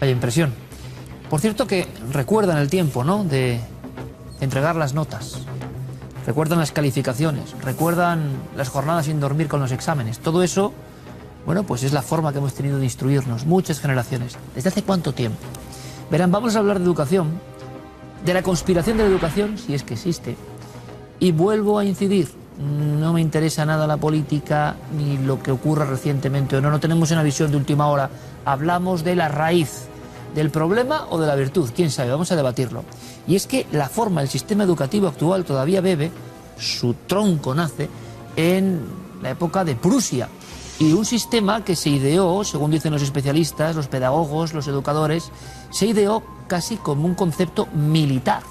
Vaya impresión. Por cierto que recuerdan el tiempo, ¿no?, de entregar las notas. Recuerdan las calificaciones, recuerdan las jornadas sin dormir con los exámenes. Todo eso, bueno, pues es la forma que hemos tenido de instruirnos muchas generaciones. ¿Desde hace cuánto tiempo? Verán, vamos a hablar de educación, de la conspiración de la educación, si es que existe. Y vuelvo a incidir, no me interesa nada la política ni lo que ocurra recientemente o no. No tenemos una visión de última hora. Hablamos de la raíz del problema o de la virtud, quién sabe, vamos a debatirlo. Y es que la forma, el sistema educativo actual todavía bebe, su tronco nace en la época de Prusia, y un sistema que se ideó, según dicen los especialistas, los pedagogos, los educadores, se ideó casi como un concepto militar,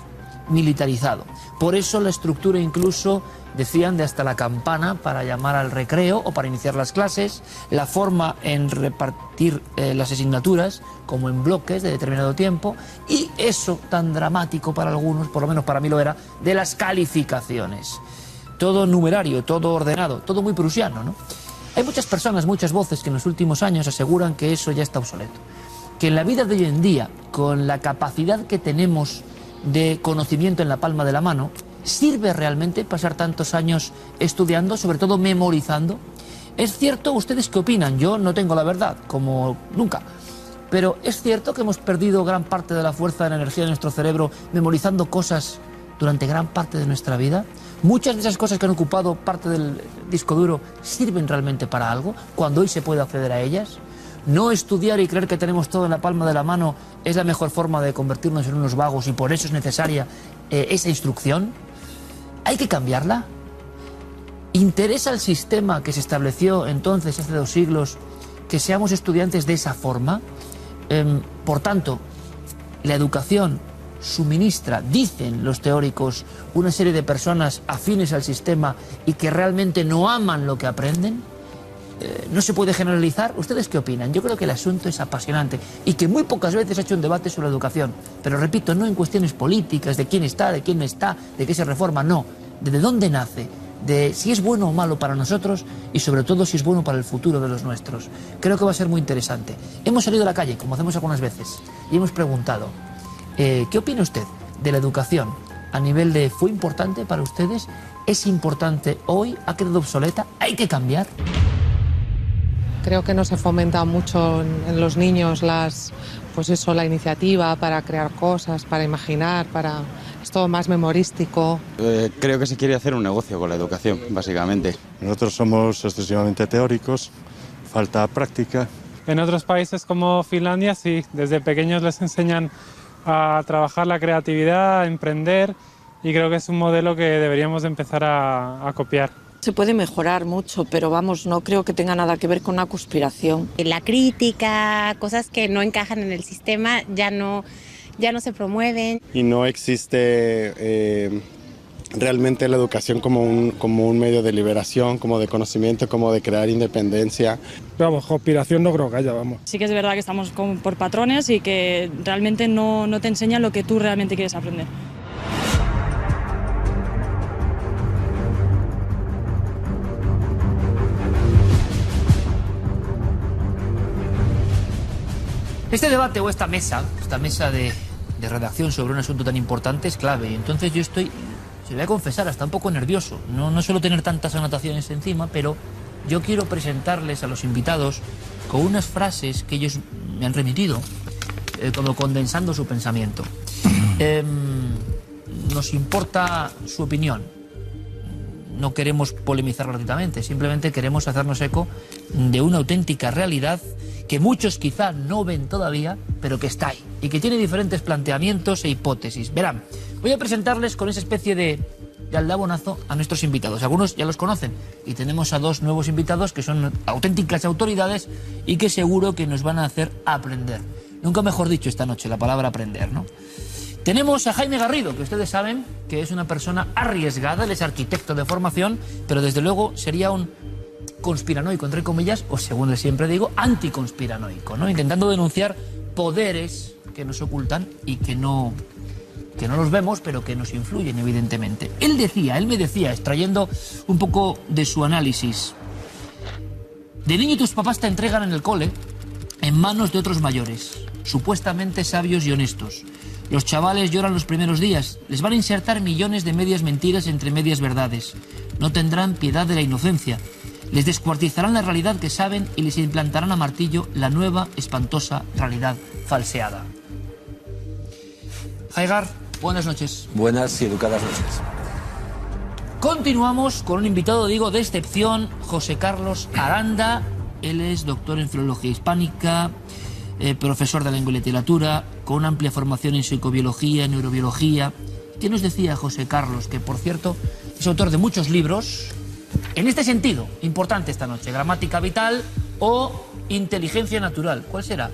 militarizado. Por eso la estructura incluso, decían, de hasta la campana para llamar al recreo o para iniciar las clases, la forma en repartir las asignaturas como en bloques de determinado tiempo, y eso tan dramático para algunos, por lo menos para mí lo era, de las calificaciones. Todo numerario, todo ordenado, todo muy prusiano, ¿no? Hay muchas personas, muchas voces que en los últimos años aseguran que eso ya está obsoleto. Que en la vida de hoy en día, con la capacidad que tenemos de conocimiento en la palma de la mano, ¿sirve realmente pasar tantos años estudiando, sobre todo memorizando? Es cierto, ¿ustedes qué opinan? Yo no tengo la verdad, como nunca. Pero es cierto que hemos perdido gran parte de la fuerza de la energía de nuestro cerebro memorizando cosas durante gran parte de nuestra vida. Muchas de esas cosas que han ocupado parte del disco duro sirven realmente para algo, cuando hoy se puede acceder a ellas. No estudiar y creer que tenemos todo en la palma de la mano es la mejor forma de convertirnos en unos vagos, y por eso es necesaria esa instrucción. ¿Hay que cambiarla? ¿Interesa al sistema que se estableció entonces, hace 2 siglos, que seamos estudiantes de esa forma? Por tanto, la educación suministra, dicen los teóricos, una serie de personas afines al sistema y que realmente no aman lo que aprenden. No se puede generalizar. ¿Ustedes qué opinan? Yo creo que el asunto es apasionante y que muy pocas veces ha hecho un debate sobre educación. Pero repito, no en cuestiones políticas, de quién está, de quién no está, de qué se reforma, no. De dónde nace, de si es bueno o malo para nosotros y sobre todo si es bueno para el futuro de los nuestros. Creo que va a ser muy interesante. Hemos salido a la calle, como hacemos algunas veces, y hemos preguntado, ¿qué opina usted de la educación a nivel de ¿fue importante para ustedes? ¿Es importante hoy? ¿Ha quedado obsoleta? ¿Hay que cambiar? Creo que no se fomenta mucho en los niños la iniciativa para crear cosas, para imaginar, es todo más memorístico. Creo que se quiere hacer un negocio con la educación, básicamente. Nosotros somos excesivamente teóricos, falta práctica. En otros países como Finlandia, sí, desde pequeños les enseñan a trabajar la creatividad, a emprender, y creo que es un modelo que deberíamos de empezar a copiar. Se puede mejorar mucho, pero vamos, no creo que tenga nada que ver con una conspiración. La crítica, cosas que no encajan en el sistema, ya no se promueven. Y no existe realmente la educación como un medio de liberación, como de conocimiento, como de crear independencia. Vamos, conspiración no creo que haya, vamos. Sí que es verdad que estamos por patrones y que realmente no te enseñan lo que tú realmente quieres aprender. Este debate o esta mesa de redacción sobre un asunto tan importante es clave. Y entonces yo estoy, se lo voy a confesar, hasta un poco nervioso. No suelo tener tantas anotaciones encima, pero yo quiero presentarles a los invitados con unas frases que ellos me han remitido, como condensando su pensamiento. Nos importa su opinión. No queremos polemizar gratuitamente, simplemente queremos hacernos eco de una auténtica realidad que muchos quizá no ven todavía, pero que está ahí y que tiene diferentes planteamientos e hipótesis. Verán, voy a presentarles con esa especie de aldabonazo a nuestros invitados. Algunos ya los conocen y tenemos a 2 nuevos invitados que son auténticas autoridades y que seguro que nos van a hacer aprender. Nunca mejor dicho esta noche la palabra aprender, ¿no? Tenemos a Jaime Garrido, que ustedes saben que es una persona arriesgada, él es arquitecto de formación, pero desde luego sería un conspiranoico, entre comillas, o según siempre digo, anticonspiranoico, ¿no? Intentando denunciar poderes que nos ocultan y que no los vemos, pero que nos influyen, evidentemente. Él me decía, extrayendo un poco de su análisis, de niño tus papás te entregan en el cole en manos de otros mayores, supuestamente sabios y honestos. Los chavales lloran los primeros días, les van a insertar millones de medias mentiras entre medias verdades. No tendrán piedad de la inocencia. Les descuartizarán la realidad que saben y les implantarán a martillo la nueva, espantosa realidad falseada. Haigar, buenas noches. Buenas y educadas noches. Continuamos con un invitado, digo, de excepción, José Carlos Aranda. Él es doctor en Filología Hispánica, profesor de Lengua y Literatura, con una amplia formación en psicobiología, neurobiología. ¿Qué nos decía José Carlos? Que, por cierto, es autor de muchos libros. En este sentido, importante esta noche, gramática vital o inteligencia natural. ¿Cuál será?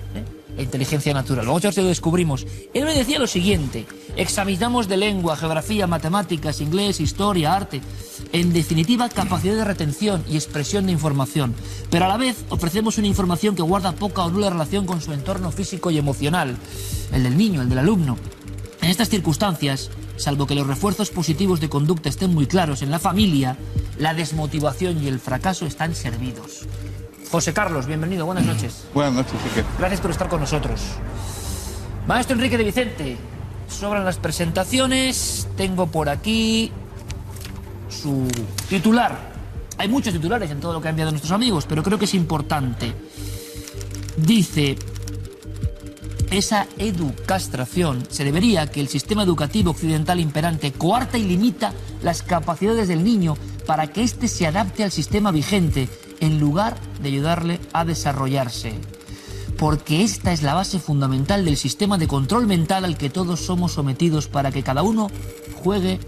La inteligencia natural. Vamos a ver si lo descubrimos. Él me decía lo siguiente: examinamos de lengua, geografía, matemáticas, inglés, historia, arte. En definitiva, capacidad de retención y expresión de información. Pero a la vez ofrecemos una información que guarda poca o nula relación con su entorno físico y emocional. El del niño, el del alumno. En estas circunstancias, salvo que los refuerzos positivos de conducta estén muy claros en la familia, la desmotivación y el fracaso están servidos. José Carlos, bienvenido, buenas noches. Buenas noches, Enrique. Gracias por estar con nosotros. Maestro Enrique de Vicente, sobran las presentaciones. Tengo por aquí su titular. Hay muchos titulares en todo lo que han enviado nuestros amigos, pero creo que es importante. Dice: esa educastración se debería a que el sistema educativo occidental imperante coarta y limita las capacidades del niño para que éste se adapte al sistema vigente, en lugar de ayudarle a desarrollarse. Porque esta es la base fundamental del sistema de control mental al que todos somos sometidos para que cada uno juegue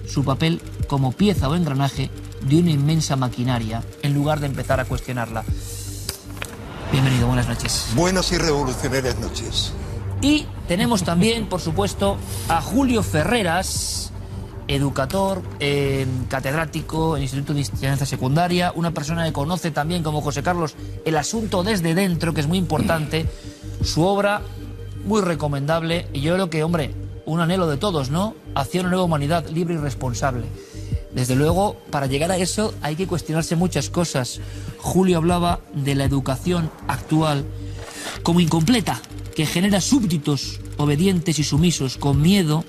su papel como pieza o engranaje de una inmensa maquinaria, en lugar de empezar a cuestionarla. Bienvenido, buenas noches. Buenas y revolucionarias noches. Y tenemos también, por supuesto, a Julio Ferreras, educador, catedrático en Instituto de Enseñanza Secundaria, una persona que conoce también, como José Carlos, el asunto desde dentro, que es muy importante. Su obra, muy recomendable, y yo creo que, hombre, un anhelo de todos, ¿no? Hacia una nueva humanidad libre y responsable. Desde luego, para llegar a eso hay que cuestionarse muchas cosas. Julio hablaba de la educación actual como incompleta, que genera súbditos obedientes y sumisos, con miedo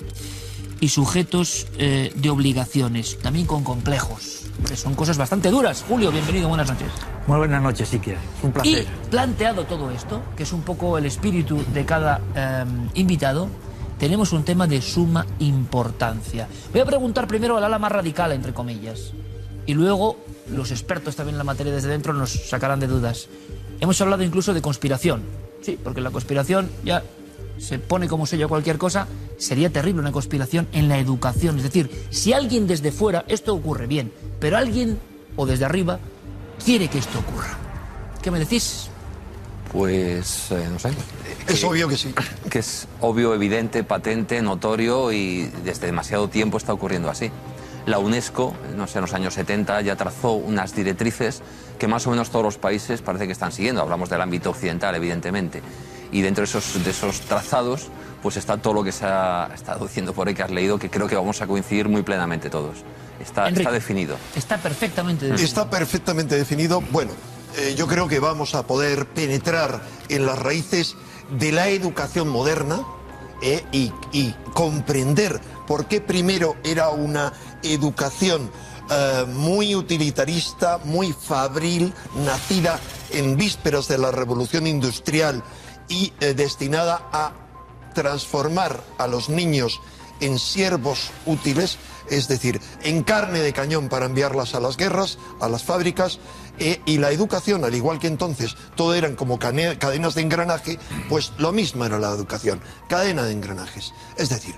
y sujetos de obligaciones, también con complejos, que son cosas bastante duras. Julio, bienvenido, buenas noches. Muy buenas noches, Iker, es un placer. Y planteado todo esto, que es un poco el espíritu de cada invitado, tenemos un tema de suma importancia. Voy a preguntar primero al ala más radical, entre comillas, y luego los expertos también en la materia desde dentro nos sacarán de dudas. Hemos hablado incluso de conspiración. Sí, porque la conspiración ya se pone como sello a cualquier cosa. Sería terrible una conspiración en la educación. Es decir, si alguien desde fuera, esto ocurre bien, pero alguien, o desde arriba, quiere que esto ocurra. ¿Qué me decís? Pues, no sé. Es obvio que sí. Que es obvio, evidente, patente, notorio y desde demasiado tiempo está ocurriendo así. La UNESCO, no sé, en los años 70 ya trazó unas directrices que más o menos todos los países parece que están siguiendo. Hablamos del ámbito occidental, evidentemente. Y dentro de esos trazados, pues está todo lo que se ha estado diciendo por ahí, que has leído, que creo que vamos a coincidir muy plenamente todos. Está definido. Está perfectamente definido. Está perfectamente definido. Bueno, yo creo que vamos a poder penetrar en las raíces de la educación moderna y comprender por qué primero era una educación muy utilitarista, muy fabril, nacida en vísperas de la revolución industrial y destinada a transformar a los niños en siervos útiles, es decir, en carne de cañón para enviarlas a las guerras, a las fábricas, y la educación, al igual que entonces todo eran como cadenas de engranaje, pues lo mismo era la educación, cadena de engranajes. Es decir,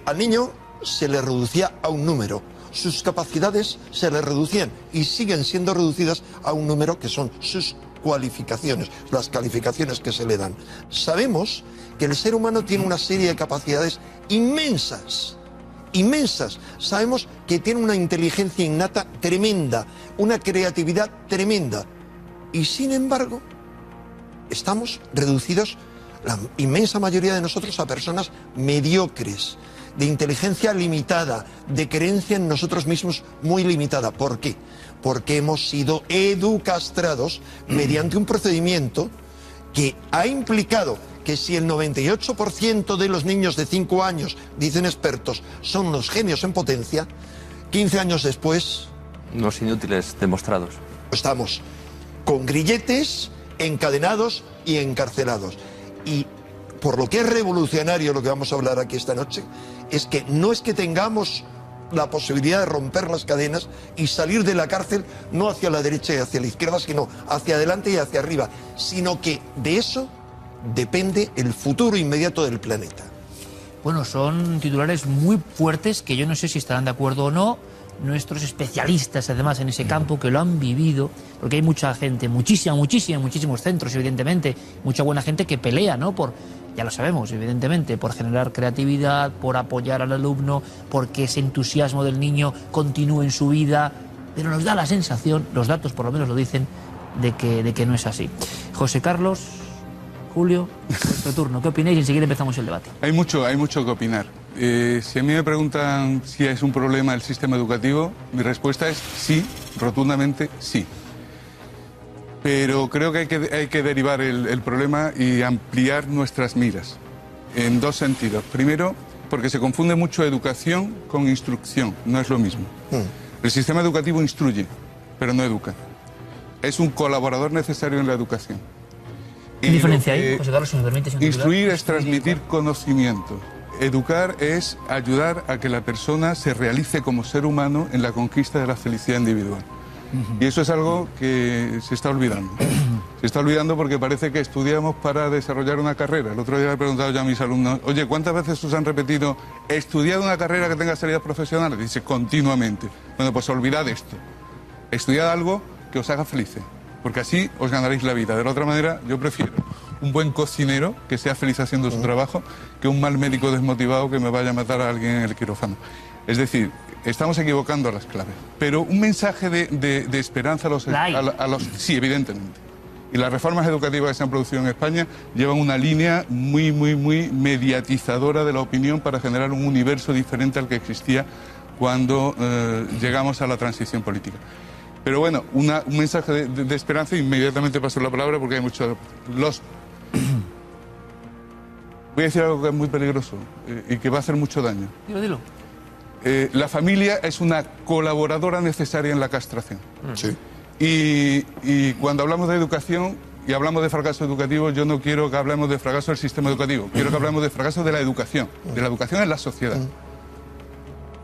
al niño se le reducía a un número, sus capacidades se le reducían y siguen siendo reducidas a un número que son sus cualificaciones, las calificaciones que se le dan. Sabemos que el ser humano tiene una serie de capacidades inmensas, inmensas. Sabemos que tiene una inteligencia innata tremenda, una creatividad tremenda. Y sin embargo, estamos reducidos, la inmensa mayoría de nosotros, a personas mediocres, de inteligencia limitada, de creencia en nosotros mismos muy limitada. ¿Por qué? Porque hemos sido educastrados mediante un procedimiento que ha implicado que si el 98% de los niños de 5 años, dicen expertos, son unos genios en potencia, 15 años después... Los inútiles demostrados. Estamos con grilletes, encadenados y encarcelados. Y por lo que es revolucionario lo que vamos a hablar aquí esta noche, es que no es que tengamos la posibilidad de romper las cadenas y salir de la cárcel no hacia la derecha y hacia la izquierda, sino hacia adelante y hacia arriba, sino que de eso depende el futuro inmediato del planeta. Bueno, son titulares muy fuertes que yo no sé si estarán de acuerdo o no. Nuestros especialistas, además, en ese campo que lo han vivido, porque hay mucha gente, muchísimos centros, evidentemente, mucha buena gente que pelea, ¿no? Por, ya lo sabemos, evidentemente, por generar creatividad, por apoyar al alumno, porque ese entusiasmo del niño continúe en su vida, pero nos da la sensación, los datos por lo menos lo dicen, de que no es así. José Carlos, Julio, vuestro turno. ¿Qué opináis? Y enseguida empezamos el debate. Hay mucho que opinar. Si a mí me preguntan si es un problema el sistema educativo, mi respuesta es sí, rotundamente sí. Pero creo que hay que derivar el problema y ampliar nuestras miras en dos sentidos. Primero, porque se confunde mucho educación con instrucción, no es lo mismo. El sistema educativo instruye, pero no educa. Es un colaborador necesario en la educación. ¿Qué diferencia hay, José Carlos, si me permite? Instruir es transmitir conocimiento. Educar es ayudar a que la persona se realice como ser humano en la conquista de la felicidad individual. Y eso es algo que se está olvidando. Se está olvidando porque parece que estudiamos para desarrollar una carrera. El otro día le he preguntado ya a mis alumnos, oye, ¿cuántas veces os han repetido estudiad una carrera que tenga salidas profesionales? Dice, continuamente. Bueno, pues olvidad esto. Estudiad algo que os haga felices, porque así os ganaréis la vida. De la otra manera, yo prefiero un buen cocinero que sea feliz haciendo su trabajo que un mal médico desmotivado que me vaya a matar a alguien en el quirófano. Es decir, estamos equivocando las claves. Pero un mensaje de esperanza a los... Sí, evidentemente. Y las reformas educativas que se han producido en España llevan una línea muy mediatizadora de la opinión para generar un universo diferente al que existía cuando llegamos a la transición política. Pero bueno, un mensaje de esperanza, y inmediatamente paso la palabra porque hay muchos... Voy a decir algo que es muy peligroso y que va a hacer mucho daño. Dilo. La familia es una colaboradora necesaria en la castración. Sí. Y cuando hablamos de educación y hablamos de fracaso educativo, yo no quiero que hablemos de fracaso del sistema educativo, quiero que hablemos de fracaso de la educación en la sociedad.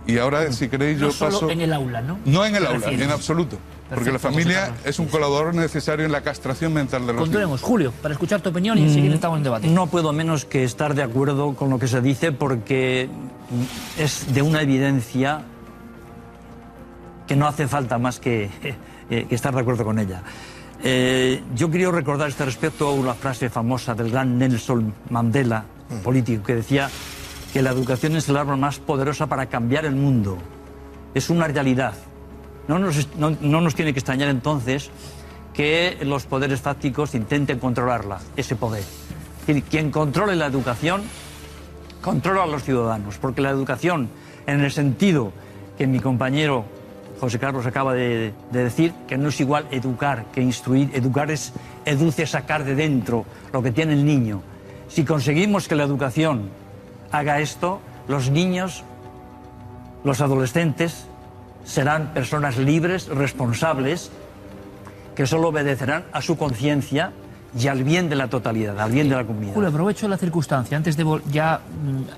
Y ahora, si queréis, yo paso... No solo en el aula, ¿no? No en el aula, en absoluto. Porque la familia es un colaborador necesario en la castración mental de los niños. Julio, para escuchar tu opinión y enseguida estamos en debate. No puedo menos que estar de acuerdo con lo que se dice, porque es de una evidencia que no hace falta más que estar de acuerdo con ella. Yo quería recordar a este respecto una frase famosa del gran Nelson Mandela, político, que decía que la educación es el arma más poderosa para cambiar el mundo. Es una realidad. No nos tiene que extrañar entonces que los poderes fácticos intenten controlarla, ese poder. Quien controle la educación, controla a los ciudadanos, porque la educación, en el sentido que mi compañero José Carlos acaba de decir, que no es igual educar que instruir. Educar es sacar de dentro lo que tiene el niño. Si conseguimos que la educación haga esto, los niños, los adolescentes, serán personas libres, responsables, que solo obedecerán a su conciencia y al bien de la totalidad, al bien de la comunidad. Julio, aprovecho la circunstancia, antes de ya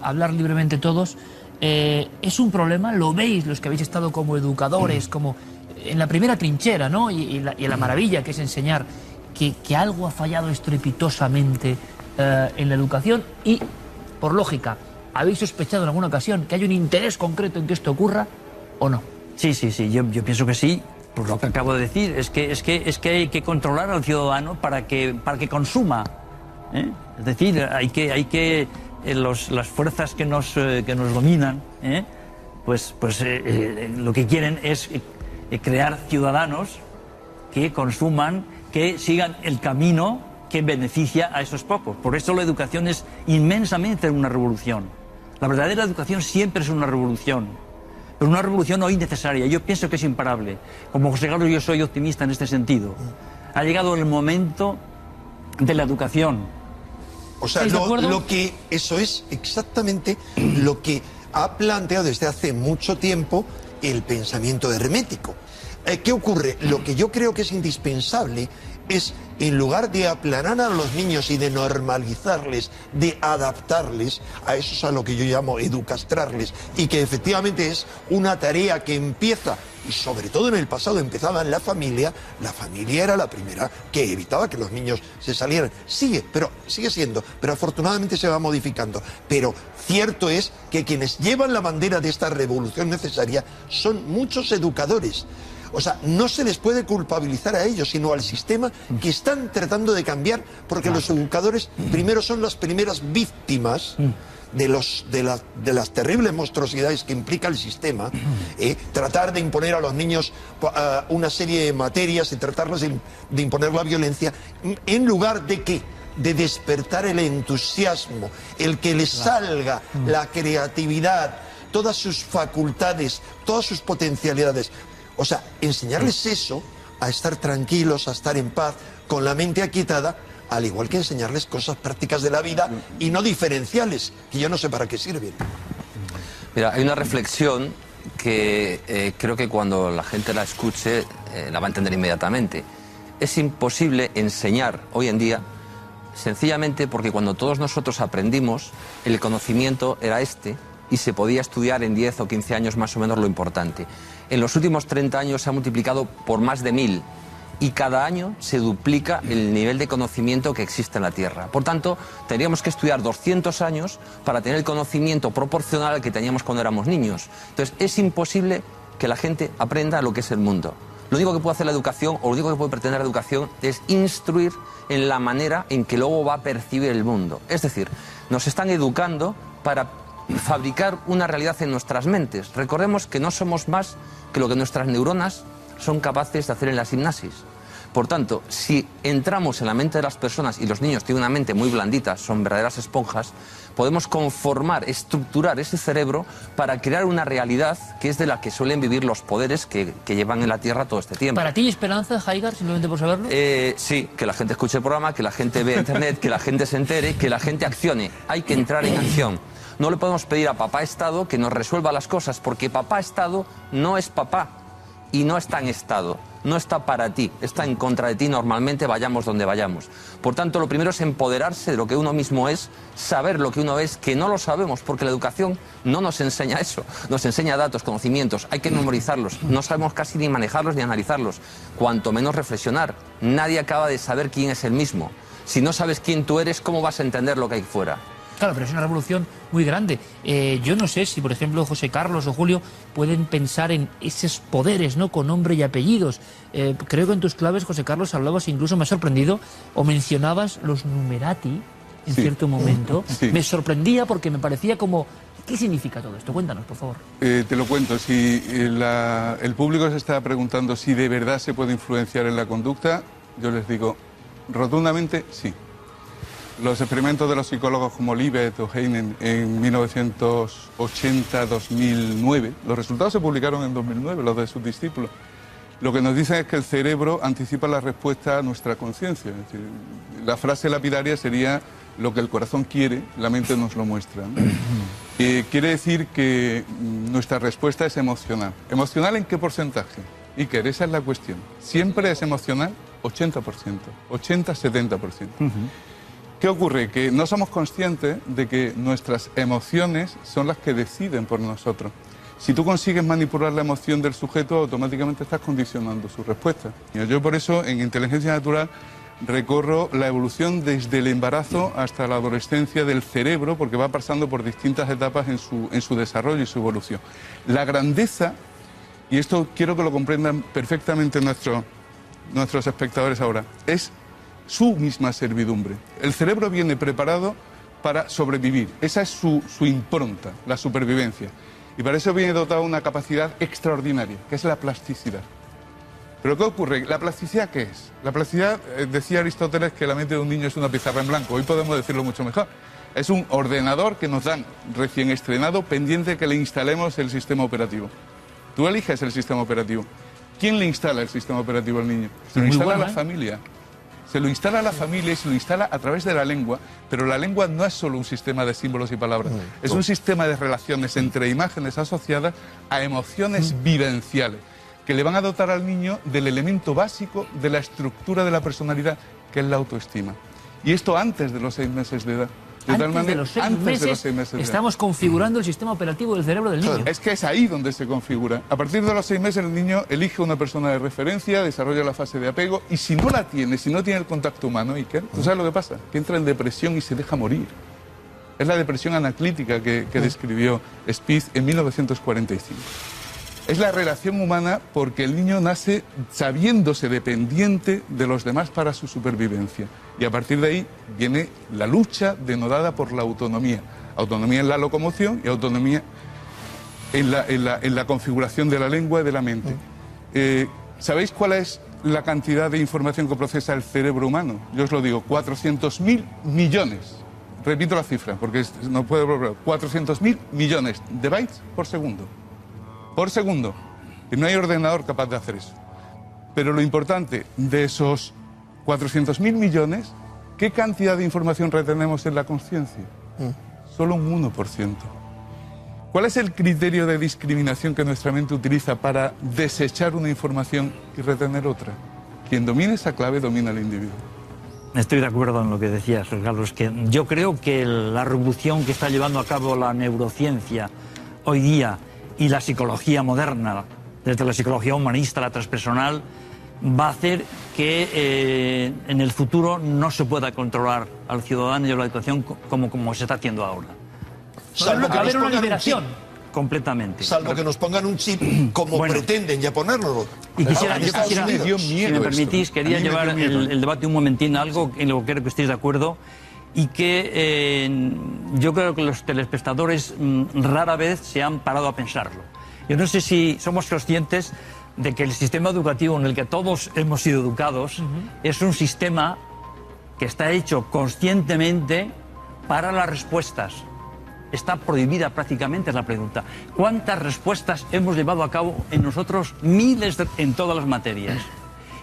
hablar libremente todos, ¿es un problema? ¿Lo veis los que habéis estado como educadores, como en la primera trinchera, ¿no? Y la maravilla que es enseñar que algo ha fallado estrepitosamente en la educación y, por lógica, ¿habéis sospechado en alguna ocasión que hay un interés concreto en que esto ocurra o no? Sí, yo pienso que sí, por lo que acabo de decir. Es que hay que controlar al ciudadano para que consuma. Es decir, hay que las fuerzas que nos dominan, lo que quieren es crear ciudadanos que consuman, que sigan el camino que beneficia a esos pocos. Por eso la educación es inmensamente una revolución. La verdadera educación siempre es una revolución. Pero una revolución hoy necesaria. Yo pienso que es imparable. Como José Carlos, yo soy optimista en este sentido. Ha llegado el momento de la educación. O sea, lo que eso es exactamente lo que ha planteado desde hace mucho tiempo el pensamiento hermético. ¿Qué ocurre? Lo que yo creo que es indispensable es, en lugar de aplanar a los niños y de normalizarles, de adaptarles, a eso es a lo que yo llamo educastrarles, y que efectivamente es una tarea que empieza, y sobre todo en el pasado empezaba en la familia era la primera que evitaba que los niños se salieran. Sigue siendo, pero afortunadamente se va modificando. Pero cierto es que quienes llevan la bandera de esta revolución necesaria son muchos educadores. O sea, no se les puede culpabilizar a ellos, sino al sistema que están tratando de cambiar, porque los educadores primero son las primeras víctimas de las terribles monstruosidades que implica el sistema, tratar de imponer a los niños una serie de materias y tratarles de imponer la violencia, en lugar de ¿qué? De despertar el entusiasmo, el que les salga la creatividad, todas sus facultades, todas sus potencialidades. O sea, enseñarles eso, a estar tranquilos, a estar en paz, con la mente aquietada, al igual que enseñarles cosas prácticas de la vida y no diferenciales, que yo no sé para qué sirven. Mira, hay una reflexión que creo que cuando la gente la escuche la va a entender inmediatamente. Es imposible enseñar hoy en día, sencillamente porque cuando todos nosotros aprendimos, el conocimiento era y se podía estudiar en 10 o 15 años más o menos lo importante. En los últimos 30 años se ha multiplicado por más de 1000 y cada año se duplica el nivel de conocimiento que existe en la Tierra. Por tanto, tendríamos que estudiar 200 años para tener el conocimiento proporcional al que teníamos cuando éramos niños. Entonces, es imposible que la gente aprenda lo que es el mundo. Lo único que puede hacer la educación, o lo único que puede pretender la educación, es instruir en la manera en que luego va a percibir el mundo. Es decir, nos están educando para fabricar una realidad en nuestras mentes. Recordemos que no somos más que lo que nuestras neuronas son capaces de hacer en la sinapsis. Por tanto, si entramos en la mente de las personas, y los niños tienen una mente muy blandita, son verdaderas esponjas, podemos conformar, estructurar ese cerebro para crear una realidad que es de la que suelen vivir los poderes que llevan en la Tierra todo este tiempo. ¿Para ti hay esperanza, Haigar, simplemente por saberlo? Sí, que la gente escuche el programa, que la gente vea internet, que la gente se entere, que la gente accione. Hay que entrar en acción. No le podemos pedir a papá Estado que nos resuelva las cosas, porque papá Estado no es papá y no está en estado, no está para ti, está en contra de ti normalmente, vayamos donde vayamos. Por tanto, lo primero es empoderarse de lo que uno mismo es, saber lo que uno es, que no lo sabemos, porque la educación no nos enseña eso, nos enseña datos, conocimientos, hay que memorizarlos, no sabemos casi ni manejarlos ni analizarlos, cuanto menos reflexionar. Nadie acaba de saber quién es el mismo. Si no sabes quién tú eres, ¿cómo vas a entender lo que hay fuera? Claro, pero es una revolución muy grande. Yo no sé si, por ejemplo, José Carlos o Julio pueden pensar en esos poderes, ¿no?, con nombre y apellidos. Creo que en tus claves, José Carlos, hablabas, incluso me ha sorprendido, o mencionabas los numerati en cierto momento. Sí. Me sorprendía porque me parecía como... ¿Qué significa todo esto? Cuéntanos, por favor. Te lo cuento. Si el público se está preguntando si de verdad se puede influenciar en la conducta, yo les digo rotundamente sí. Los experimentos de los psicólogos como Libet o Heinen en 1980-2009, los resultados se publicaron en 2009, los de sus discípulos. Lo que nos dicen es que el cerebro anticipa la respuesta a nuestra conciencia. Es decir, la frase lapidaria sería: lo que el corazón quiere, la mente nos lo muestra, ¿no? Quiere decir que nuestra respuesta es emocional. ¿Emocional en qué porcentaje? Iker, esa es la cuestión. Siempre es emocional 80%, 80-70%. ¿Qué ocurre? Que no somos conscientes de que nuestras emociones son las que deciden por nosotros. Si tú consigues manipular la emoción del sujeto, automáticamente estás condicionando su respuesta. Yo por eso en Inteligencia Natural recorro la evolución desde el embarazo hasta la adolescencia del cerebro, porque va pasando por distintas etapas en su desarrollo y su evolución. La grandeza, y esto quiero que lo comprendan perfectamente nuestros espectadores ahora, es su misma servidumbre. El cerebro viene preparado para sobrevivir. Esa es su impronta, la supervivencia. Y para eso viene dotado de una capacidad extraordinaria, que es la plasticidad. Pero ¿qué ocurre? ¿La plasticidad qué es? La plasticidad, decía Aristóteles que la mente de un niño es una pizarra en blanco. Hoy podemos decirlo mucho mejor. Es un ordenador que nos dan recién estrenado, pendiente que le instalemos el sistema operativo. Tú eliges el sistema operativo. ¿Quién le instala el sistema operativo al niño? Se lo instala la familia. Se lo instala a la familia y se lo instala a través de la lengua, pero la lengua no es solo un sistema de símbolos y palabras, es un sistema de relaciones entre imágenes asociadas a emociones vivenciales, que le van a dotar al niño del elemento básico de la estructura de la personalidad, que es la autoestima. Y esto antes de los 6 meses de edad. Antes de los 6 meses estamos configurando el sistema operativo del cerebro del niño. Es que es ahí donde se configura. A partir de los 6 meses el niño elige una persona de referencia, desarrolla la fase de apego y si no la tiene, si no tiene el contacto humano, Iker, ¿tú sabes lo que pasa? Que entra en depresión y se deja morir. Es la depresión anaclítica que describió Spitz en 1945. Es la relación humana porque el niño nace sabiéndose dependiente de los demás para su supervivencia. Y a partir de ahí viene la lucha denodada por la autonomía. Autonomía en la locomoción y autonomía en la configuración de la lengua y de la mente. ¿Sabéis cuál es la cantidad de información que procesa el cerebro humano? Yo os lo digo, 400.000 millones. Repito la cifra porque no puedo volver. 400.000 millones de bytes por segundo. Por segundo. Y no hay ordenador capaz de hacer eso. Pero lo importante de esos 400.000 millones, ¿qué cantidad de información retenemos en la conciencia? Solo un 1%. ¿Cuál es el criterio de discriminación que nuestra mente utiliza para desechar una información y retener otra? Quien domine esa clave domina al individuo. Estoy de acuerdo en lo que decías, Carlos, que yo creo que la revolución que está llevando a cabo la neurociencia hoy día y la psicología moderna, desde la psicología humanista a la transpersonal, va a hacer que en el futuro no se pueda controlar al ciudadano y a la educación como se está haciendo ahora. Salvo que haber una liberación. Completamente. Salvo que nos pongan un chip como pretenden ya ponerlo. Y quisiera, si me permitís, quería llevar el debate un momentín a algo en lo que creo que estéis de acuerdo y que yo creo que los telespectadores rara vez se han parado a pensarlo. Yo no sé si somos conscientes de que el sistema educativo en el que todos hemos sido educados es un sistema que está hecho conscientemente para las respuestas. Está prohibida prácticamente la pregunta. ¿Cuántas respuestas hemos llevado a cabo en nosotros? Miles en todas las materias.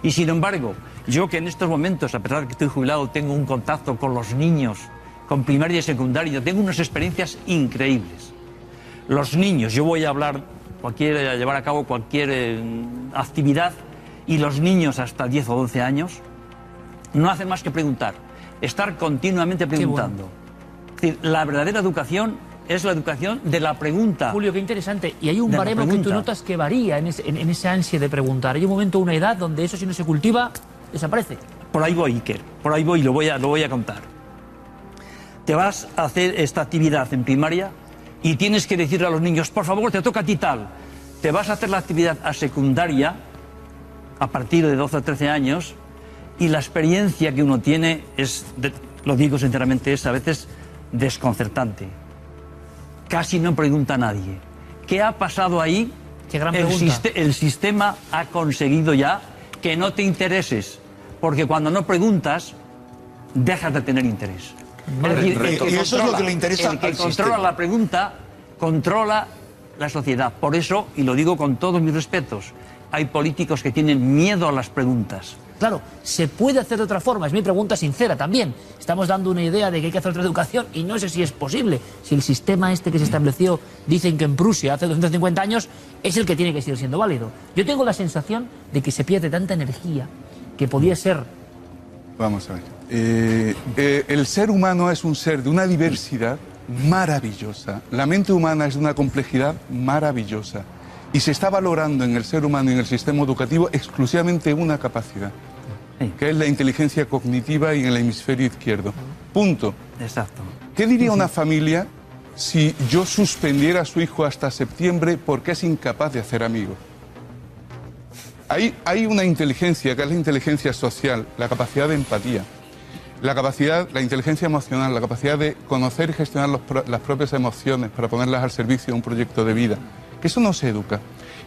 Y sin embargo, yo que en estos momentos, a pesar de que estoy jubilado, tengo un contacto con los niños, con primaria y secundaria, tengo unas experiencias increíbles. Los niños, yo voy a llevar a cabo cualquier actividad y los niños hasta 10 o 12 años no hacen más que preguntar, estar continuamente preguntando. Es decir, la verdadera educación es la educación de la pregunta. Julio, qué interesante. Y hay un baremo que tú notas que varía en esa ansia de preguntar. Hay un momento, una edad, donde eso si no se cultiva, desaparece. Por ahí voy, Iker. Por ahí voy y lo voy a contar. Te vas a hacer esta actividad en primaria y tienes que decirle a los niños, por favor, te toca a ti tal. Te vas a hacer la actividad a secundaria a partir de 12 o 13 años y la experiencia que uno tiene es, lo digo sinceramente, es a veces desconcertante. Casi no pregunta a nadie. ¿Qué ha pasado ahí? Qué gran pregunta. El sistema ha conseguido ya que no te intereses, porque cuando no preguntas, dejas de tener interés. Es decir, y eso es lo que le interesa el que al controla sistema. la pregunta, controla la sociedad. Por eso, y lo digo con todos mis respetos, hay políticos que tienen miedo a las preguntas. Claro, se puede hacer de otra forma, es mi pregunta sincera también. Estamos dando una idea de que hay que hacer otra educación y no sé si es posible. Si el sistema este que se estableció, dicen que en Prusia hace 250 años, es el que tiene que seguir siendo válido. Yo tengo la sensación de que se pierde tanta energía que podía ser... Vamos a ver. El ser humano es un ser de una diversidad maravillosa. La mente humana es de una complejidad maravillosa. Y se está valorando en el ser humano y en el sistema educativo exclusivamente una capacidad, que es la inteligencia cognitiva y en el hemisferio izquierdo. Punto. Exacto. ¿Qué diría una familia si yo suspendiera a su hijo hasta septiembre porque es incapaz de hacer amigos? Hay una inteligencia, que es la inteligencia social, la capacidad de empatía, la inteligencia emocional, la capacidad de conocer y gestionar las propias emociones para ponerlas al servicio de un proyecto de vida. Que eso no se educa.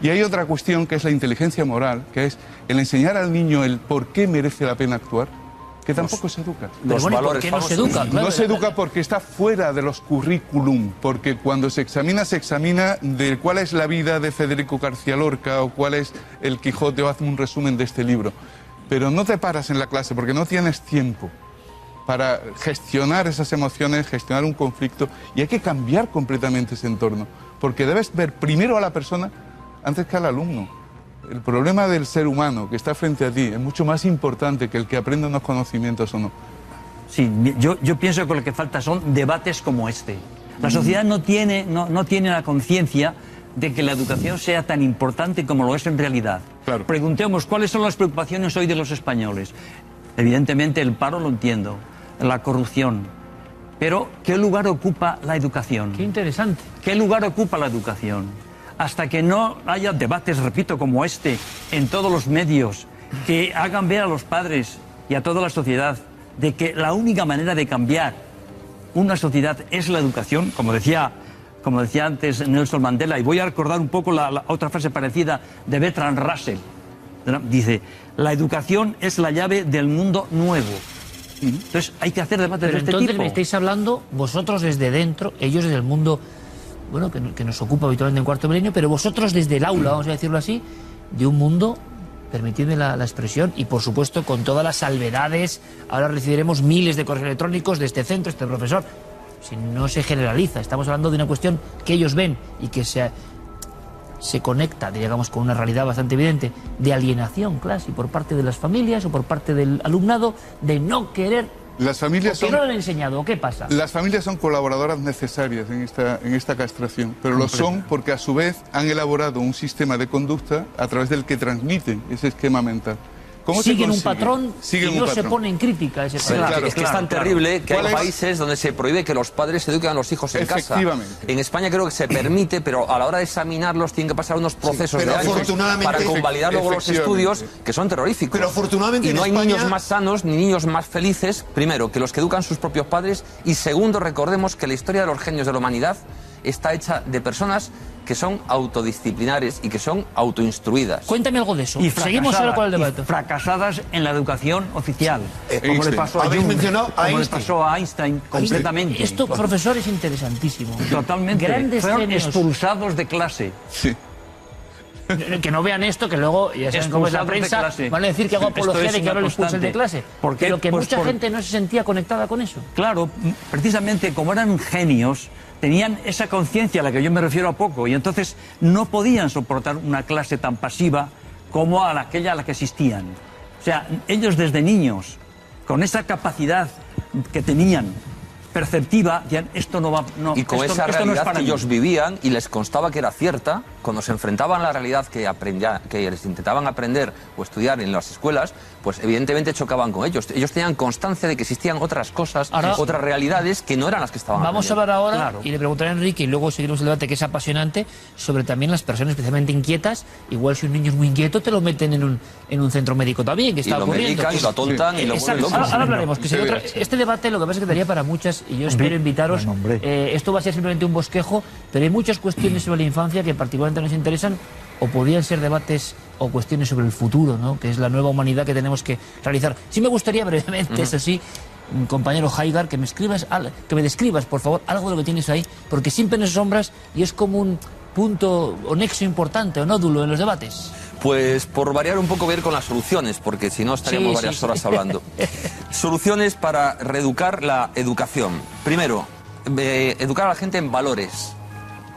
Y hay otra cuestión que es la inteligencia moral, que es el enseñar al niño el por qué merece la pena actuar, que tampoco se educa. Pero bueno, ¿por qué no se educa? Claro, no se educa porque está fuera de los currículum, porque cuando se examina de cuál es la vida de Federico García Lorca o cuál es el Quijote o hazme un resumen de este libro. pero no te paras en la clase porque no tienes tiempo para gestionar esas emociones, gestionar un conflicto, y hay que cambiar completamente ese entorno, porque debes ver primero a la persona antes que al alumno. El problema del ser humano que está frente a ti es mucho más importante que el que aprenda unos conocimientos o no. Sí, yo pienso que lo que falta son debates como este. La sociedad no tiene la conciencia de que la educación sea tan importante como lo es en realidad. Claro. Preguntemos cuáles son las preocupaciones hoy de los españoles. Evidentemente el paro lo entiendo, la corrupción, pero ¿qué lugar ocupa la educación? Qué interesante. ¿Qué lugar ocupa la educación? Hasta que no haya debates, repito, como este, en todos los medios, que hagan ver a los padres y a toda la sociedad de que la única manera de cambiar una sociedad es la educación, como decía antes Nelson Mandela, y voy a recordar un poco la otra frase parecida de Bertrand Russell. Dice, la educación es la llave del mundo nuevo. Entonces hay que hacer debates de este tipo. Entonces me estáis hablando vosotros desde dentro, ellos desde el mundo, bueno, que nos ocupa habitualmente en Cuarto Milenio, pero vosotros desde el aula, vamos a decirlo así, de un mundo, permitidme la expresión, y por supuesto con todas las salvedades. Ahora recibiremos miles de correos electrónicos de este centro, este profesor. Si no se generaliza, estamos hablando de una cuestión que ellos ven y que se conecta, digamos, con una realidad bastante evidente de alienación casi por parte de las familias o por parte del alumnado, de no querer, las familias o que no lo han enseñado, ¿o qué pasa? Las familias son colaboradoras necesarias en esta castración, pero lo son porque a su vez han elaborado un sistema de conducta a través del que transmiten ese esquema mental. Siguen un patrón y no se pone en crítica a ese patrón. Claro, es que es tan terrible que hay países donde se prohíbe que los padres eduquen a los hijos en casa. En España creo que se permite, pero a la hora de examinarlos tienen que pasar unos procesos de años para convalidar luego los estudios, que son terroríficos. Pero afortunadamente y no hay en España... niños más sanos ni niños más felices, primero, que los que educan sus propios padres, y segundo, recordemos que la historia de los genios de la humanidad está hecha de personas que son autodisciplinares y que son autoinstruidas. Cuéntame algo de eso. Y seguimos ahora con el debate. Fracasadas en la educación oficial, como le pasó a Jung, como le pasó a Einstein, completamente. Esto, profesor, es interesantísimo. Totalmente. Grandes fueron genios expulsados de clase. Sí. Que no vean esto, que luego, ya saben cómo es la prensa, van a decir que hago apología de que ahora lo expulsen de clase. Pero que mucha gente no se sentía conectada con eso. Claro, precisamente como eran genios, tenían esa conciencia a la que yo me refiero a poco, y entonces no podían soportar una clase tan pasiva como aquella a la que asistían. O sea, ellos desde niños, con esa capacidad que tenían perceptiva, decían, esto no va... No, y con esto, esa esto realidad no es para que mí. ellos vivían y les constaba que era cierta, cuando se enfrentaban a la realidad que les intentaban aprender o estudiar en las escuelas, pues evidentemente chocaban con ellos. Ellos tenían constancia de que existían otras cosas, otras realidades que no eran las que estaban Vamos aprendiendo. a hablar ahora, y le preguntaré a Enrique, y luego seguiremos el debate, que es apasionante, sobre también las personas especialmente inquietas. Igual si un niño es muy inquieto, te lo meten en un centro médico también, que está ocurriendo. Y lo medican, y lo atontan, y lo vuelven loco. Ahora hablaremos, que este debate lo que pasa es que daría para muchas, y yo espero invitaros. Esto va a ser simplemente un bosquejo, pero hay muchas cuestiones sobre la infancia que particularmente nos interesan, o podrían ser debates o cuestiones sobre el futuro, ¿no?, que es la nueva humanidad que tenemos que realizar. Sí me gustaría brevemente, eso sí, compañero Haigar, que me describas, por favor, algo de lo que tienes ahí, porque siempre en esas sombras y es como un punto o nexo importante o nódulo en los debates. Pues por variar un poco, ver con las soluciones, porque si no estaríamos varias horas hablando. Soluciones para reeducar la educación. Primero, educar a la gente en valores.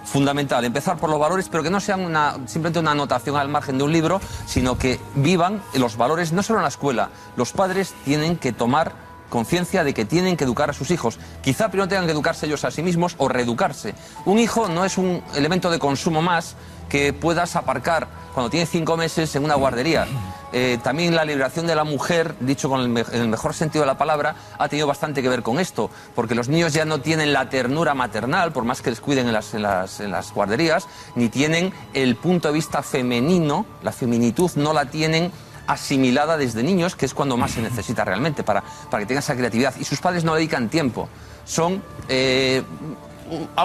Fundamental, empezar por los valores, pero que no sean simplemente una anotación al margen de un libro, sino que vivan los valores no solo en la escuela. Los padres tienen que tomar conciencia de que tienen que educar a sus hijos. Quizá primero tengan que educarse ellos a sí mismos o reeducarse. Un hijo no es un elemento de consumo más que puedas aparcar cuando tiene 5 meses en una guardería. También la liberación de la mujer, dicho en el mejor sentido de la palabra, ha tenido bastante que ver con esto, porque los niños ya no tienen la ternura maternal, por más que les cuiden en las guarderías, ni tienen el punto de vista femenino, la feminitud no la tienen asimilada desde niños, que es cuando más se necesita realmente para que tengan esa creatividad. Y sus padres no le dedican tiempo. Son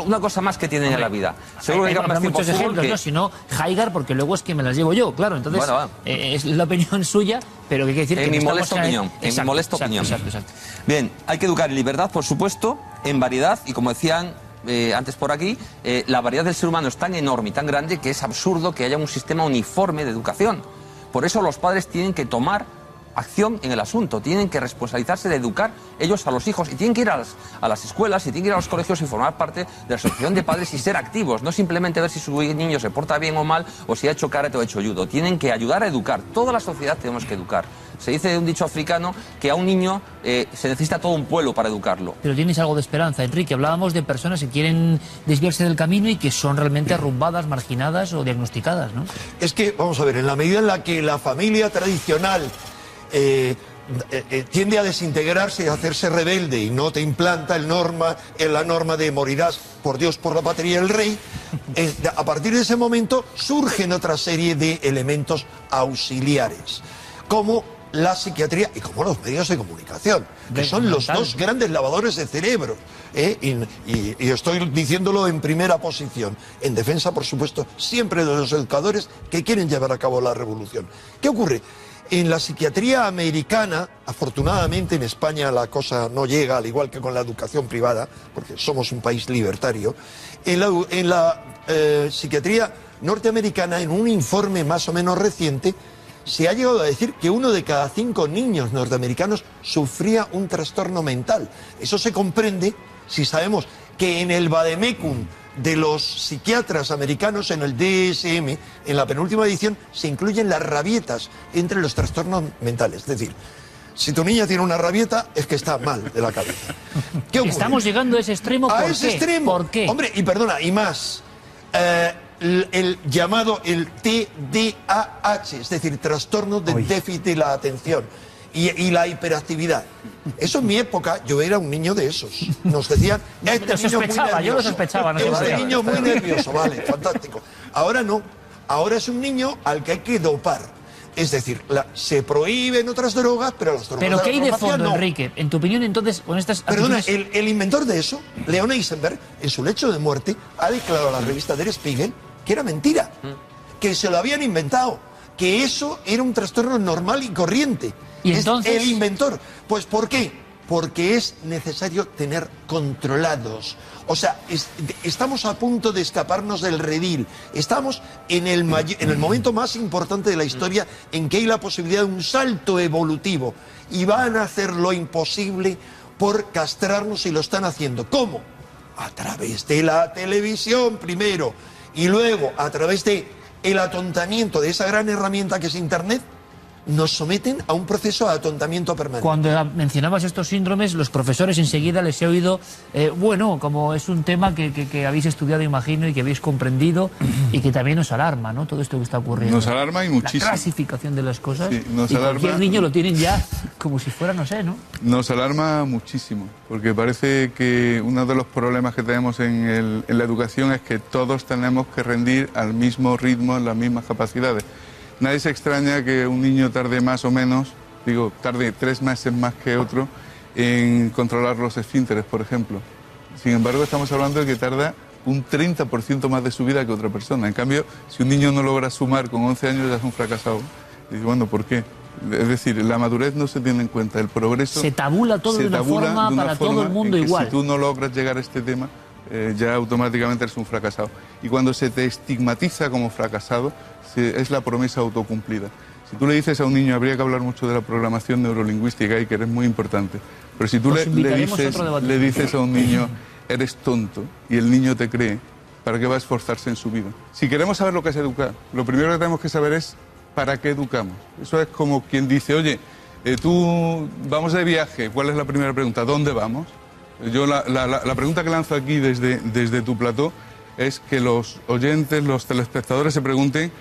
una cosa más que tienen en la vida. Seguro que hay muchos ejemplos, ¿no? Si no, Haigar, porque luego es que me las llevo yo, claro. Entonces, es la opinión suya, pero que quiere decir que mi molesta opinión. Exacto. Bien, hay que educar en libertad, por supuesto, en variedad, y como decían antes por aquí, la variedad del ser humano es tan enorme y tan grande que es absurdo que haya un sistema uniforme de educación. Por eso los padres tienen que tomar acción en el asunto, tienen que responsabilizarse de educar ellos a los hijos y tienen que ir a las escuelas y tienen que ir a los colegios y formar parte de la asociación de padres y ser activos, no simplemente ver si su niño se porta bien o mal o si ha hecho karate o ha hecho judo. Tienen que ayudar a educar, toda la sociedad tenemos que educar. Se dice de un dicho africano que a un niño se necesita todo un pueblo para educarlo. Pero tienes algo de esperanza, Enrique. Hablábamos de personas que quieren desviarse del camino y que son realmente arrumbadas, marginadas o diagnosticadas, ¿no? Es que, vamos a ver, en la medida en la que la familia tradicional tiende a desintegrarse y a hacerse rebelde y no te implanta la norma de morirás por Dios, por la patria y el rey, a partir de ese momento surgen otra serie de elementos auxiliares, como la psiquiatría y como los medios de comunicación, que son los dos grandes lavadores de cerebro. Y estoy diciéndolo en primera posición, en defensa, por supuesto, siempre de los educadores que quieren llevar a cabo la revolución. ¿Qué ocurre? En la psiquiatría americana, afortunadamente en España la cosa no llega, al igual que con la educación privada, porque somos un país libertario. En la psiquiatría norteamericana, en un informe más o menos reciente, se ha llegado a decir que 1 de cada 5 niños norteamericanos sufría un trastorno mental. Eso se comprende si sabemos que en el vademecum de los psiquiatras americanos, en el DSM, en la penúltima edición, se incluyen las rabietas entre los trastornos mentales. Es decir, si tu niña tiene una rabieta, es que está mal de la cabeza. ¿Qué ocurre? Estamos llegando a ese extremo. ¿A ese extremo? ¿Por qué? Hombre, y perdona, y más. El llamado el TDAH, es decir, trastorno de déficit de la atención y la hiperactividad. Eso en mi época, yo era un niño de esos. Nos decían, este niño muy nervioso. Yo lo sospechaba. Este niño muy nervioso, vale, fantástico. Ahora no, ahora es un niño al que hay que dopar. Es decir, se prohíben otras drogas, pero las drogas. ¿Pero qué hay de fondo, no. Enrique? En tu opinión, entonces, con estas... Perdona, el inventor de eso, Leon Eisenberg, en su lecho de muerte, ha declarado a la revista Der Spiegel que era mentira, que se lo habían inventado, que eso era un trastorno normal y corriente. ¿Y entonces? El inventor. Pues ¿por qué? Porque es necesario tener controlados. O sea, estamos a punto de escaparnos del redil. Estamos en el momento más importante de la historia en que hay la posibilidad de un salto evolutivo. Y van a hacer lo imposible por castrarnos y lo están haciendo. ¿Cómo? A través de la televisión primero y luego a través de el atontamiento de esa gran herramienta que es Internet. Nos someten a un proceso de atontamiento permanente. Cuando mencionabas estos síndromes, los profesores enseguida les he oído, bueno, como es un tema que habéis estudiado, imagino, y que habéis comprendido, y que también nos alarma, ¿no? Todo esto que está ocurriendo. Nos alarma y muchísimo. La clasificación de las cosas, sí, nos y alarma. cualquier niño lo tienen ya como si fuera, no sé, ¿no? Nos alarma muchísimo, porque parece que uno de los problemas que tenemos en la educación es que todos tenemos que rendir al mismo ritmo, en las mismas capacidades. Nadie se extraña que un niño tarde más o menos, tarde 3 meses más que otro, en controlar los esfínteres, por ejemplo. Sin embargo, estamos hablando de que tarda un 30% más de su vida que otra persona. En cambio, si un niño no logra sumar con 11 años, ya es un fracasado. Y bueno, ¿por qué? Es decir, la madurez no se tiene en cuenta, el progreso... Se tabula todo de una forma para todo el mundo igual. Si tú no logras llegar a este tema, ya automáticamente eres un fracasado. Y cuando se te estigmatiza como fracasado, es la promesa autocumplida. Si tú le dices a un niño, habría que hablar mucho de la programación neurolingüística y que eres muy importante, pero si tú le dices a un niño, eres tonto, y el niño te cree, ¿para qué va a esforzarse en su vida? Si queremos saber lo que es educar, lo primero que tenemos que saber es ¿para qué educamos? Eso es como quien dice, oye, tú vamos de viaje, ¿cuál es la primera pregunta? ¿Dónde vamos? Yo la pregunta que lanzo aquí desde tu plató es que los oyentes, los telespectadores se pregunten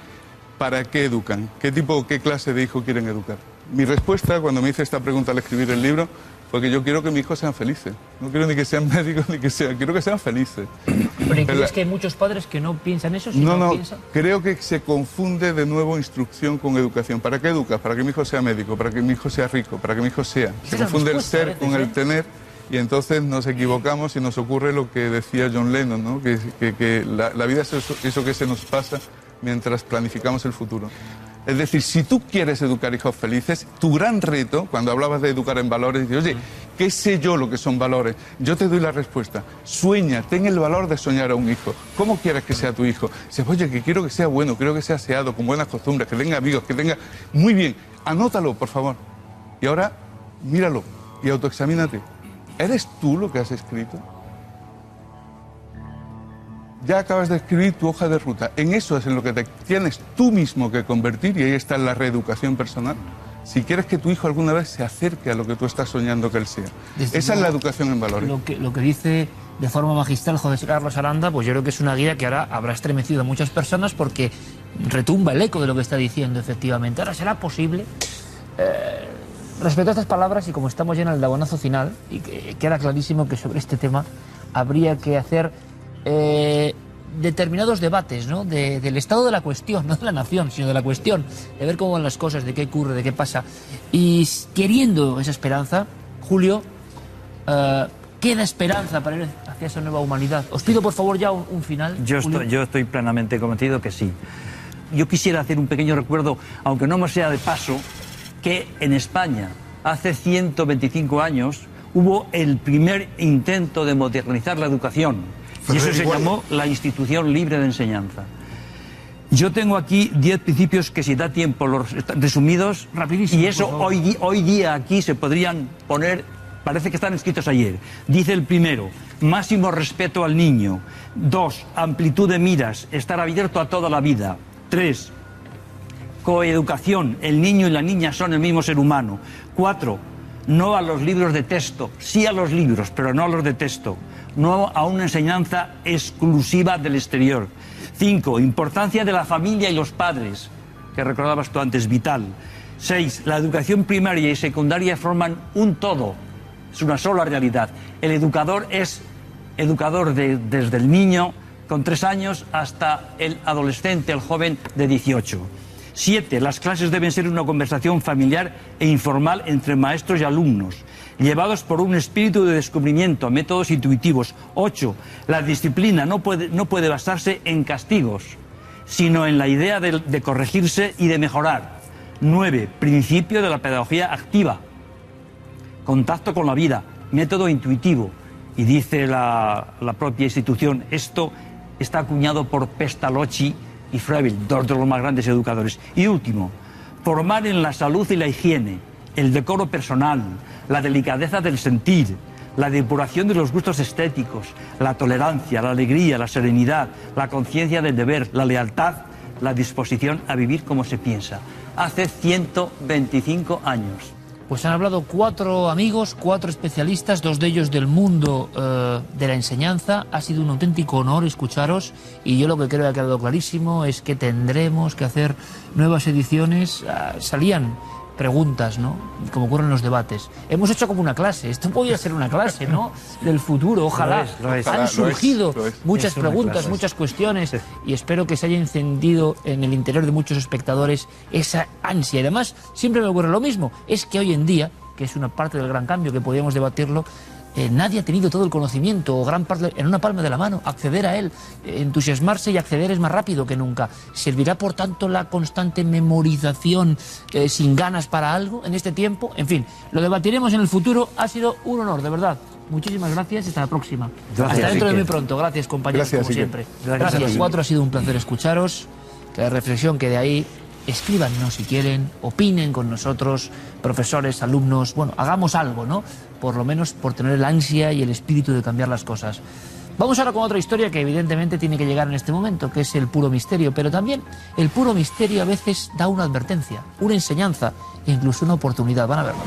¿para qué educan? ¿Qué clase de hijo quieren educar? Mi respuesta cuando me hice esta pregunta al escribir el libro fue que yo quiero que mis hijos sean felices. No quiero ni que sean médicos ni que sean, quiero que sean felices. ¿Pero crees que hay muchos padres que no piensan eso? No, creo que se confunde de nuevo instrucción con educación. ¿Para qué educas? Para que mi hijo sea médico, para que mi hijo sea rico, para que mi hijo sea. Se confunde el ser con el tener. Y entonces nos equivocamos y nos ocurre lo que decía John Lennon, ¿no? que la vida es eso que se nos pasa mientras planificamos el futuro. Es decir, si tú quieres educar hijos felices, tu gran reto, cuando hablabas de educar en valores, dices, oye, ¿qué sé yo lo que son valores? Yo te doy la respuesta. Sueña, ten el valor de soñar a un hijo. ¿Cómo quieres que sea tu hijo? Dices, oye, que quiero que sea bueno, quiero que sea aseado, con buenas costumbres, que tenga amigos, que tenga... Muy bien, anótalo, por favor. Y ahora, míralo y autoexamínate. ¿Eres tú lo que has escrito? Ya acabas de escribir tu hoja de ruta. En eso es en lo que te tienes tú mismo que convertir, y ahí está la reeducación personal. Si quieres que tu hijo alguna vez se acerque a lo que tú estás soñando que él sea. Esa es la educación en valores. Lo que dice de forma magistral José Carlos Aranda, pues yo creo que es una guía que ahora habrá estremecido a muchas personas porque retumba el eco de lo que está diciendo, efectivamente. Ahora, ¿será posible? Respecto a estas palabras, y como estamos ya en el dabonazo final, y que queda clarísimo que sobre este tema habría que hacer determinados debates, ¿no? Del estado de la cuestión, no de la nación, sino de la cuestión, de ver cómo van las cosas, de qué ocurre, de qué pasa. Y queriendo esa esperanza, Julio, queda esperanza para ir hacia esa nueva humanidad. Os pido, por favor, ya un final. Yo estoy plenamente convencido que sí. Yo quisiera hacer un pequeño recuerdo, aunque no me sea de paso, que en España, hace 125 años, hubo el primer intento de modernizar la educación. Y eso se llamó la Institución Libre de Enseñanza. Yo tengo aquí 10 principios que, si da tiempo, los resumidos. Rapidísimo, y eso hoy día aquí se podrían poner, parece que están escritos ayer. Dice el primero: máximo respeto al niño. 2, amplitud de miras, estar abierto a toda la vida. 3, coeducación, el niño y la niña son el mismo ser humano. 4, no a los libros de texto, sí a los libros, pero no a los de texto. No a una enseñanza exclusiva del exterior. 5, importancia de la familia y los padres, que recordabas tú antes, vital. 6, la educación primaria y secundaria forman un todo, es una sola realidad. El educador es educador desde el niño con 3 años hasta el adolescente, el joven de 18. 7, las clases deben ser una conversación familiar e informal entre maestros y alumnos, llevados por un espíritu de descubrimiento, métodos intuitivos. 8, la disciplina no puede basarse en castigos, sino en la idea de corregirse y de mejorar. 9, principio de la pedagogía activa, contacto con la vida, método intuitivo. Y dice la propia institución, esto está acuñado por Pestalozzi y Froebel, 2 de los más grandes educadores. Y último, formar en la salud y la higiene, el decoro personal, la delicadeza del sentir, la depuración de los gustos estéticos, la tolerancia, la alegría, la serenidad, la conciencia del deber, la lealtad, la disposición a vivir como se piensa. Hace 125 años. Pues han hablado 4 amigos, 4 especialistas, 2 de ellos del mundo de la enseñanza. Ha sido un auténtico honor escucharos, y yo lo que creo que ha quedado clarísimo es que tendremos que hacer nuevas ediciones. Salían preguntas, ¿no? Como ocurre en los debates. Hemos hecho como una clase, esto podría ser una clase, ¿no? Del futuro, ojalá. Han surgido muchas preguntas, muchas cuestiones, y espero que se haya encendido en el interior de muchos espectadores esa ansia. Y además, siempre me ocurre lo mismo, es que hoy en día, que es una parte del gran cambio que podríamos debatirlo, nadie ha tenido todo el conocimiento o gran parte en una palma de la mano. Acceder a él, entusiasmarse y acceder es más rápido que nunca. ¿Servirá, por tanto, la constante memorización sin ganas para algo en este tiempo? En fin, lo debatiremos en el futuro. Ha sido un honor, de verdad. Muchísimas gracias y hasta la próxima. Gracias, hasta dentro de muy pronto. Gracias, compañeros, como siempre. Gracias, 4. Ha sido un placer escucharos. Que la reflexión quede ahí. Escríbanos si quieren, opinen con nosotros, profesores, alumnos. Bueno, hagamos algo, ¿no? Por lo menos por tener el ansia y el espíritu de cambiar las cosas. Vamos ahora con otra historia que evidentemente tiene que llegar en este momento, que es el puro misterio. Pero también el puro misterio a veces da una advertencia, una enseñanza e incluso una oportunidad. Van a verlo.